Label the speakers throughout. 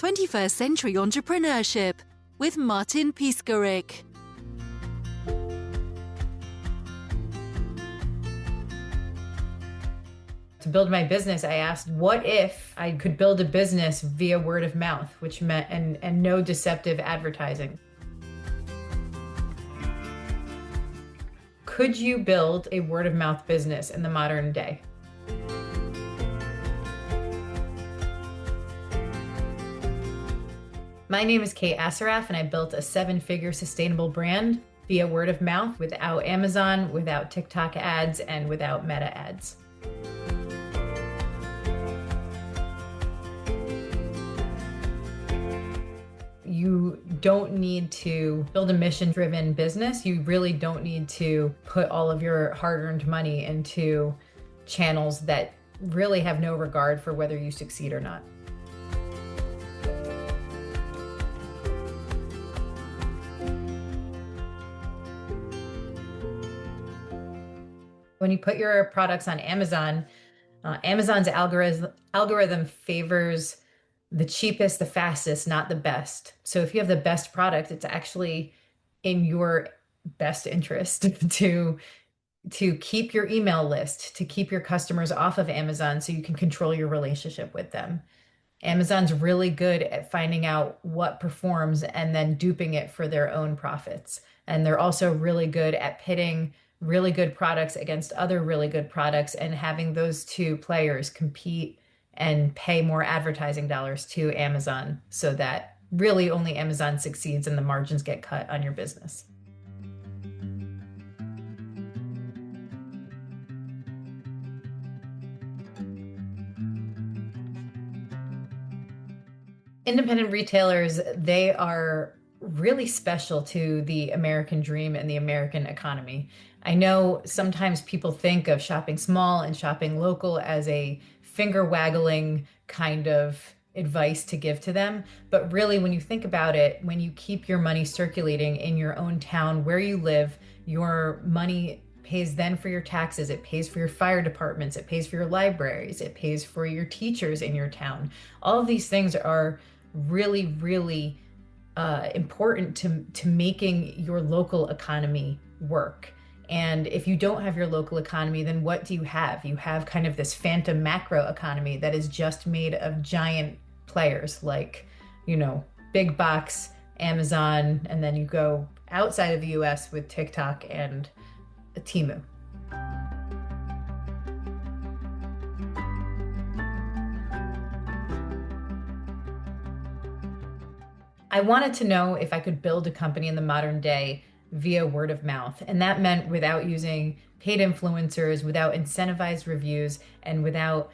Speaker 1: 21st Century Entrepreneurship with Martin Piskarik.
Speaker 2: To build my business, I asked, what if I could build a business via word of mouth, which meant and no deceptive advertising? Could you build a word of mouth business in the modern day? My name is Kate Assaraf, and I built a 7-figure sustainable brand via word of mouth without Amazon, without TikTok ads, and without Meta ads. You don't need to build a mission-driven business. You really don't need to put all of your hard-earned money into channels that really have no regard for whether you succeed or not. When you put your products on Amazon, Amazon's algorithm favors the cheapest, the fastest, not the best. So if you have the best product, it's actually in your best interest to keep your email list, to keep your customers off of Amazon so you can control your relationship with them. Amazon's really good at finding out what performs and then duping it for their own profits. And they're also really good at pitting really good products against other really good products and having those two players compete and pay more advertising dollars to Amazon so that really only Amazon succeeds and the margins get cut on your business. Independent retailers, they are really special to the American dream and the American economy. I know sometimes people think of shopping small and shopping local as a finger-waggling kind of advice to give to them. But really, when you think about it, when you keep your money circulating in your own town where you live, your money pays then for your taxes, it pays for your fire departments, it pays for your libraries, it pays for your teachers in your town. All of these things are really, really important to making your local economy work. And if you don't have your local economy, then what do you have? You have kind of this phantom macro economy that is just made of giant players like, big box, Amazon, and then you go outside of the US with TikTok and Temu. I wanted to know if I could build a company in the modern day via word of mouth. And that meant without using paid influencers, without incentivized reviews, and without,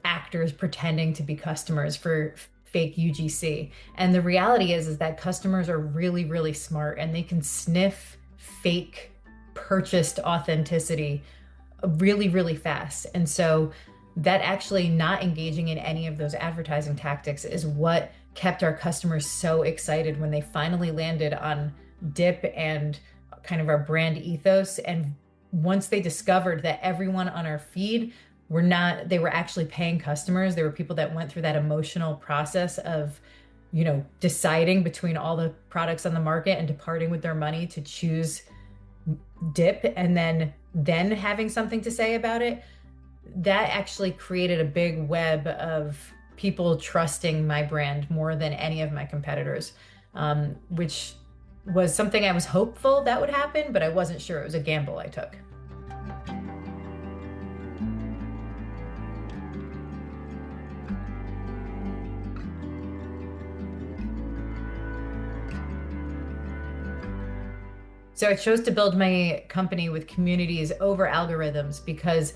Speaker 2: actors pretending to be customers for fake UGC. And the reality is that customers are really, really smart and they can sniff fake purchased authenticity really, really fast. And so that actually not engaging in any of those advertising tactics is what kept our customers so excited when they finally landed on Dip and kind of our brand ethos. And once they discovered that everyone on our feed they were actually paying customers. There were people that went through that emotional process of, deciding between all the products on the market and departing with their money to choose Dip and then having something to say about it. That actually created a big web of people trusting my brand more than any of my competitors, which was something I was hopeful that would happen, but I wasn't sure. It was a gamble I took. So I chose to build my company with communities over algorithms because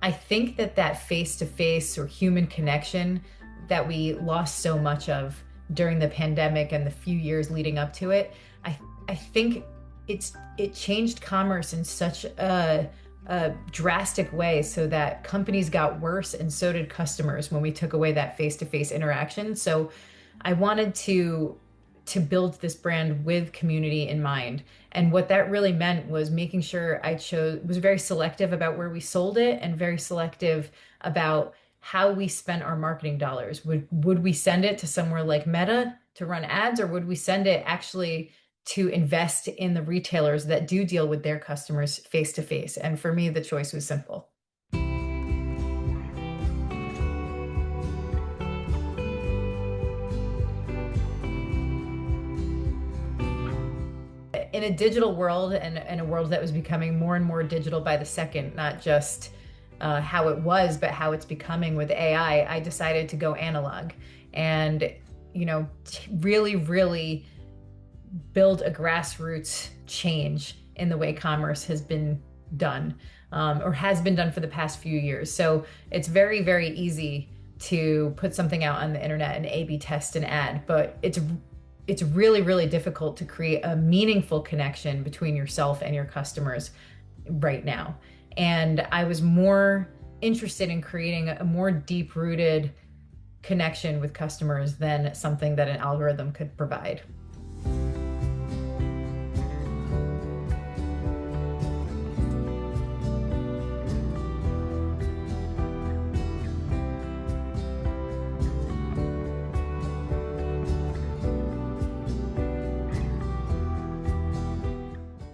Speaker 2: I think that face-to-face or human connection that we lost so much of during the pandemic and the few years leading up to it, I think it changed commerce in such a drastic way so that companies got worse and so did customers when we took away that face-to-face interaction. So I wanted to build this brand with community in mind. And what that really meant was making sure was very selective about where we sold it and very selective about how we spent our marketing dollars. Would we send it to somewhere like Meta to run ads, or would we send it actually to invest in the retailers that do deal with their customers face to face? And for me, the choice was simple. In a digital world, and a world that was becoming more and more digital by the second, not just how it was, but how it's becoming with AI, I decided to go analog and, really, really build a grassroots change in the way commerce has been done, or has been done for the past few years. So it's very, very easy to put something out on the internet and A/B test an ad, but it's really, really difficult to create a meaningful connection between yourself and your customers right now. And I was more interested in creating a more deep-rooted connection with customers than something that an algorithm could provide.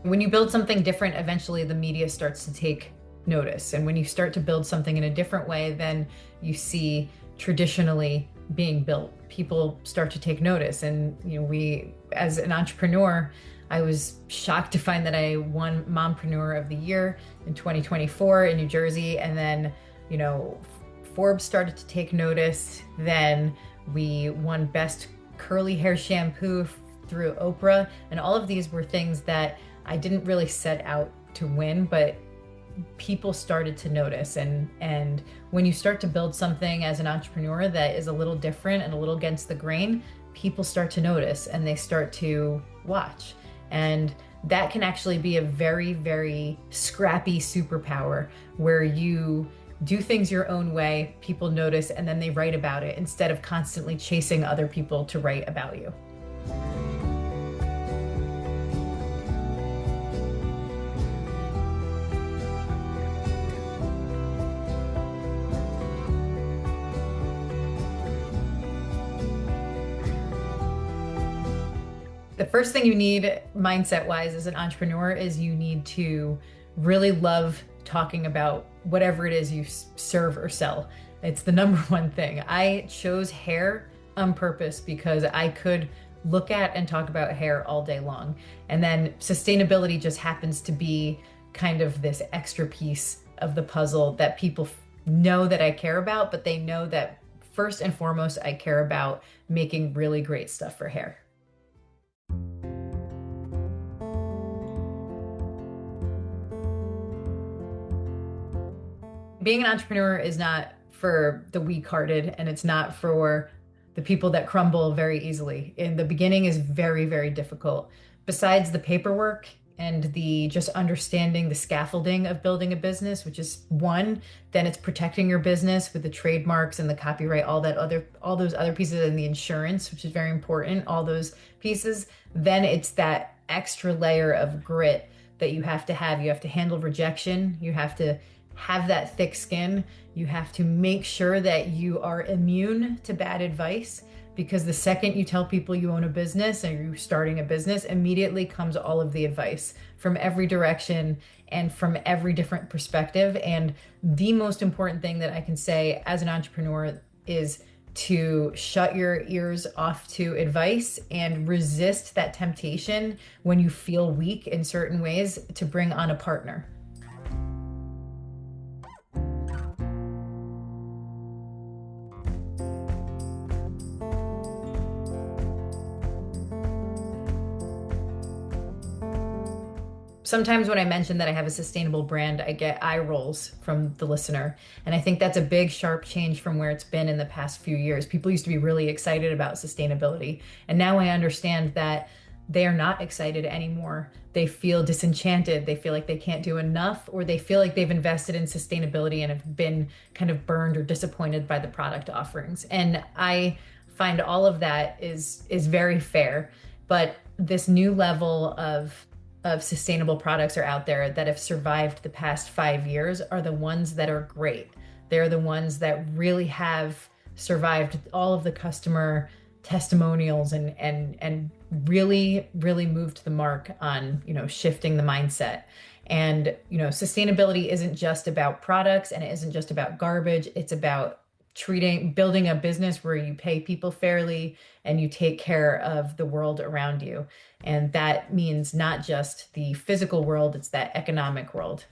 Speaker 2: When you build something different, eventually the media starts to take notice. And when you start to build something in a different way than you see traditionally being built, people start to take notice. And as an entrepreneur, I was shocked to find that I won Mompreneur of the Year in 2024 in New Jersey. And then, Forbes started to take notice. Then we won Best Curly Hair Shampoo through Oprah. And all of these were things that I didn't really set out to win, but people started to notice. And when you start to build something as an entrepreneur that is a little different and a little against the grain, people start to notice and they start to watch. And that can actually be a very, very scrappy superpower where you do things your own way, people notice, and then they write about it instead of constantly chasing other people to write about you. The first thing you need mindset-wise as an entrepreneur is you need to really love talking about whatever it is you serve or sell. It's the number one thing. I chose hair on purpose because I could look at and talk about hair all day long. And then sustainability just happens to be kind of this extra piece of the puzzle that people know that I care about, but they know that first and foremost, I care about making really great stuff for hair. Being an entrepreneur is not for the weak-hearted, and it's not for the people that crumble very easily. In the beginning is very, very difficult. Besides the paperwork and the just understanding the scaffolding of building a business, which is one, then it's protecting your business with the trademarks and the copyright, all those other pieces, and the insurance, which is very important, all those pieces. Then it's that extra layer of grit that you have to have. You have to handle rejection. You have to have that thick skin. You have to make sure that you are immune to bad advice, because the second you tell people you own a business and you're starting a business, immediately comes all of the advice from every direction and from every different perspective. And the most important thing that I can say as an entrepreneur is to shut your ears off to advice and resist that temptation when you feel weak in certain ways to bring on a partner. Sometimes when I mention that I have a sustainable brand, I get eye rolls from the listener. And I think that's a big, sharp change from where it's been in the past few years. People used to be really excited about sustainability. And now I understand that they are not excited anymore. They feel disenchanted. They feel like they can't do enough, or they feel like they've invested in sustainability and have been kind of burned or disappointed by the product offerings. And I find all of that is very fair. But this new level of sustainable products are out there that have survived the past 5 years are the ones that are great. They're the ones that really have survived all of the customer testimonials and really, really moved the mark on, shifting the mindset. And, sustainability isn't just about products and it isn't just about garbage. It's about building a business where you pay people fairly and you take care of the world around you. And that means not just the physical world, it's that economic world.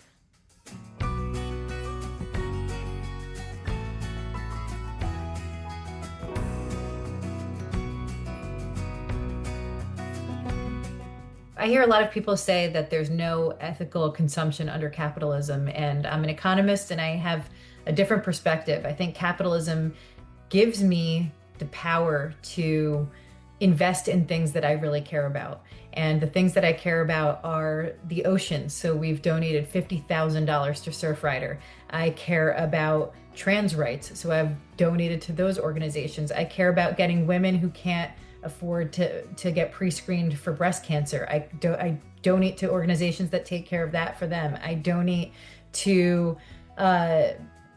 Speaker 2: I hear a lot of people say that there's no ethical consumption under capitalism, and I'm an economist and I have a different perspective. I think capitalism gives me the power to invest in things that I really care about. And the things that I care about are the oceans. So we've donated $50,000 to Surfrider. I care about trans rights. So I've donated to those organizations. I care about getting women who can't afford to get pre-screened for breast cancer. I donate to organizations that take care of that for them. I donate to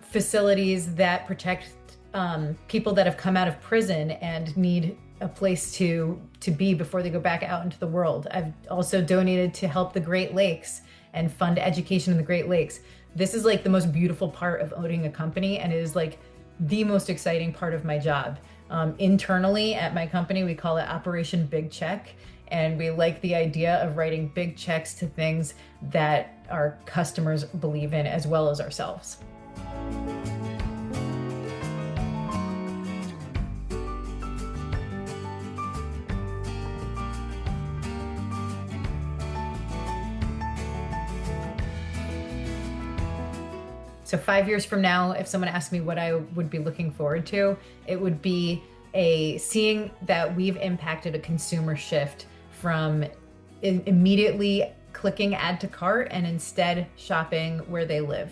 Speaker 2: facilities that protect people that have come out of prison and need a place to be before they go back out into the world. I've also donated to help the Great Lakes and fund education in the Great Lakes. This is like the most beautiful part of owning a company, and it is like the most exciting part of my job. Internally at my company, we call it Operation Big Check, and we like the idea of writing big checks to things that our customers believe in as well as ourselves. So 5 years from now, if someone asked me what I would be looking forward to, it would be seeing that we've impacted a consumer shift from immediately clicking add to cart and instead shopping where they live.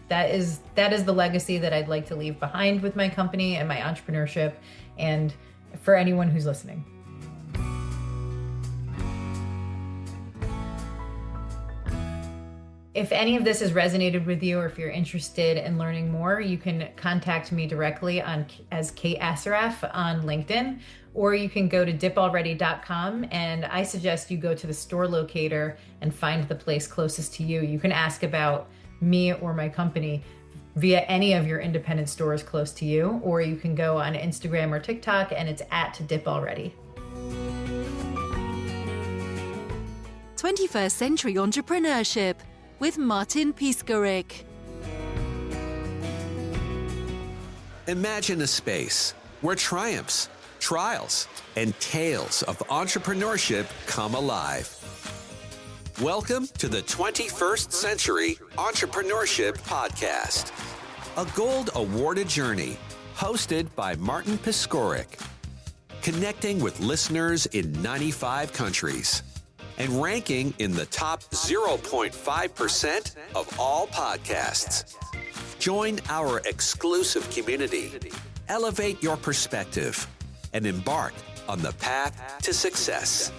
Speaker 2: That is the legacy that I'd like to leave behind with my company and my entrepreneurship, and for anyone who's listening. If any of this has resonated with you, or if you're interested in learning more, you can contact me directly as Kate Assaraf on LinkedIn, or you can go to dipalready.com, and I suggest you go to the store locator and find the place closest to you. You can ask about me or my company via any of your independent stores close to you, or you can go on Instagram or TikTok and it's @dipalready.
Speaker 1: 21st Century Entrepreneurship with Martin Piskarik.
Speaker 3: Imagine a space where triumphs, trials, and tales of entrepreneurship come alive. Welcome to the 21st Century Entrepreneurship Podcast, a gold awarded journey hosted by Martin Piskarik, connecting with listeners in 95 countries and ranking in the top 0.5% of all podcasts. Join our exclusive community, elevate your perspective, and embark on the path to success.